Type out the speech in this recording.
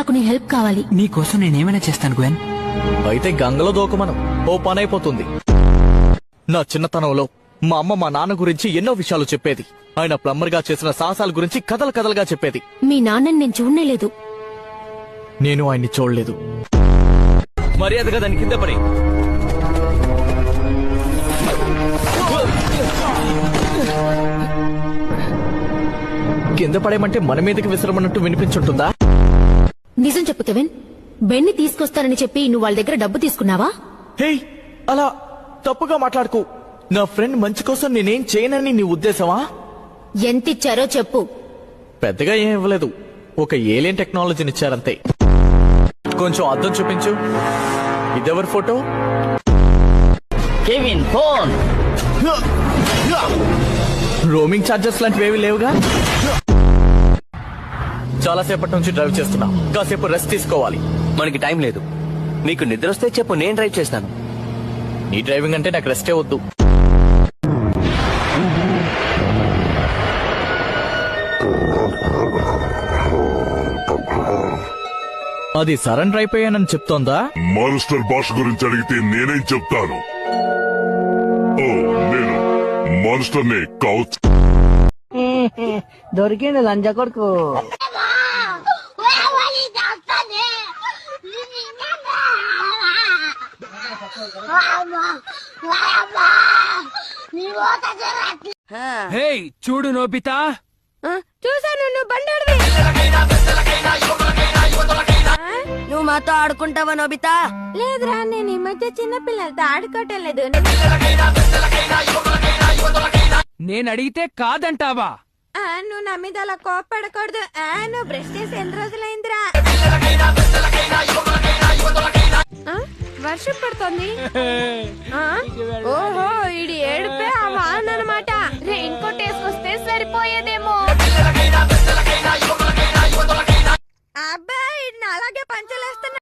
నాకు నీ హెల్ప్ కావాలి. నీకోసం నేనేమైనా చేస్తాను గ్వెన్. అయితే గంగలో దూకమనం, ఓ పనైపోతుంది. నా చిన్నతనంలో మా అమ్మ మా నాన్న గురించి ఎన్నో విషయాలు చెప్పేది. ఆయన ప్లంబర్ గా చేసిన సాహసాల గురించి కథలు కథలుగా చెప్పేది. మీ నాన్నని నేను చూడలేదు. నేను ఆయన్ని చూడలేదు. మర్యాదగా దాని కింద పడి. కింద పడేయమంటే మన మీదకి విసరమన్నట్టు వినిపించుంటుందా? నిజం చెప్పు కెవిన్, బెన్ని తీసుకొస్తానని చెప్పి నువ్వు వాళ్ళ దగ్గర డబ్బు తీసుకున్నావా? హే, అలా తప్పుగా మాట్లాడుకో. నా ఫ్రెండ్ మంచి కోసం నేనేం చేయనని నీ ఉద్దేశమా? ఎంతిచ్చారో చెప్పు. పెద్దగా ఏం ఇవ్వలేదు, ఒక ఏలియన్ టెక్నాలజీని ఇచ్చారంతే. కొంచెం అద్దం చూపించు. ఇదెవరి photo? Kevin phone. Roaming charges లాంటివేవి లేవుగా. చాలా సేపటి నుంచి డ్రైవ్ చేస్తున్నా, కాసేపు రెస్ట్ తీసుకోవాలి. మనకి టైం లేదు. నీకు నిద్ర వస్తే చెప్పు, నేను డ్రైవ్ చేస్తాను. నీ డ్రైవింగ్ అంటే నాకు రెస్టే వద్దు. అది సరెండర్ అయిపోయానని చెప్తోందా? మాన్స్టర్ భాష గురించి అడిగితే నేనేం చెప్తాను? ఓ, నేను మాన్స్టర్ నే కావచ్చు. దొరికిండు లంజ కొడుకు. హే చూడు నోబితా, చూసాను, నువ్వు బండాడివి. నువ్వు మాతో ఆడుకుంటావా నోబితా? లేదురా, నేను ఈ మధ్య చిన్న పిల్లలతో ఆడుకోవటం లేదు. నేను అడిగితే కాదంటావా? నువ్వు నా మీద అలా కోపడకూడదు. నువ్వు బ్రష్ చేసి ఎన్ని రోజులైందిరా? వర్షం పడుతోంది. ఓహో, ఇది ఏడుపే ఆ వాన అన్నమాట. రెయిన్ కోట్ వేసుకొస్తే సరిపోయేదేమో.